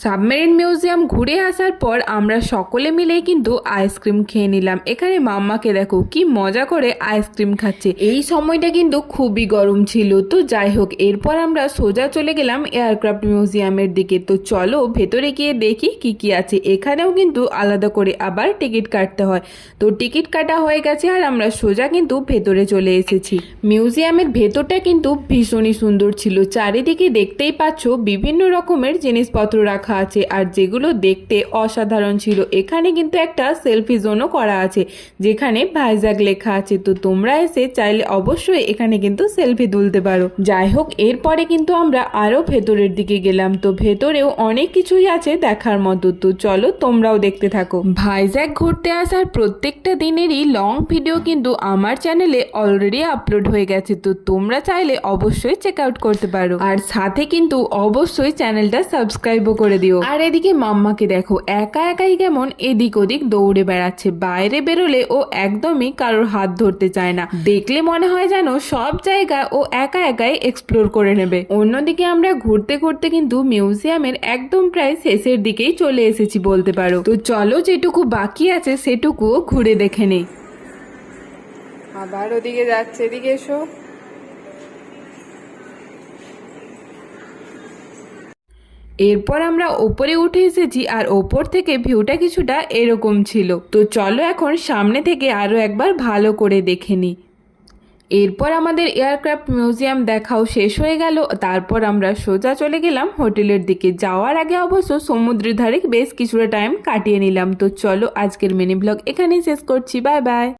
Submarine museum ঘুরে আসার পর আমরা সকলে মিলেই কিন্তু আইসক্রিম খেয়ে নিলাম। এখানে মাম্মাকে দেখো কি মজা করে আইসক্রিম খাচ্ছে। এই সময়টা কিন্তু খুবই গরম ছিল। তো যাই হোক, এরপর আমরা সোজা চলে গেলাম এয়ারক্রাফট মিউজিয়ামের দিকে। তো চলো ভেতরে গিয়ে দেখি কি কি আছে। এখানেও কিন্তু আলাদা করে আবার টিকিট কাটতে হয়। তো টিকিট কাটা হয়ে গেছে আর আমরা সোজা কিন্তু ভেতরে চলে এসেছি। মিউজিয়ামের ভেতরটা কিন্তু ভীষণই সুন্দর ছিল। চারিদিকে দেখতেই পাচ্ছ বিভিন্ন রকমের জিনিসপত্র রাখা আছে আর যেগুলো দেখতে অসাধারণ ছিল। এখানে কিন্তু একটা সেলফি জোনও করা আছে যেখানে ভাইজাগ লেখা আছে। তো তোমরা এসে চাইলে অবশ্যই এখানে কিন্তু সেলফি তুলতে পারো। যাই হোক, এরপরে কিন্তু আমরা আরো ভেতরের দিকে গেলাম। তো ভেতরেও অনেক কিছুই আছে দেখার মতো। তো চলো তোমরাও দেখতে থাকো। ভাইজাগ ঘুরতে আসার প্রত্যেকটা দিনেরই লং ভিডিও কিন্তু আমার চ্যানেলে অলরেডি আপলোড হয়ে গেছে। তো তোমরা চাইলে অবশ্যই চেক আউট করতে পারো আর সাথে কিন্তু অবশ্যই চ্যানেলটা সাবস্ক্রাইবও করে দিও। আর এদিকে মাম্মাকে দেখো একা একাই কেমন এদিক ওদিক দৌড়ে বেড়াচ্ছে। বাইরে বেরোলে ও একদমই কারোর হাত ধরতে চায় না। দেখলে মনে হয় যেন সব জায়গা ও একা একাই এক্সপ্লোর করে নেবে। অন্যদিকে আমরা ঘুরতে ঘুরতে কিন্তু মিউজিয়ামের একদম প্রায় শেষের দিকেই চলে এসেছি বলতে পারো। তো চলো যেটুকু বাকি আছে সেটুকুও ঘুরে দেখে নেই। আবার ওদিকে যাচ্ছে, এদিকে এসো। এরপর আমরা ওপরে উঠে এসেছি আর ওপর থেকে ভিউটা কিছুটা এরকম ছিল। তো চলো এখন সামনে থেকে আরও একবার ভালো করে দেখে নিই। এরপর আমাদের এয়ারক্রাফট মিউজিয়াম দেখাও শেষ হয়ে গেল। তারপর আমরা সোজা চলে গেলাম হোটেলের দিকে। যাওয়ার আগে অবশ্য সমুদ্রের ধারে বেশ কিছুটা টাইম কাটিয়ে নিলাম। তো চলো আজকের মিনি ব্লগ এখানেই শেষ করছি। Bye bye.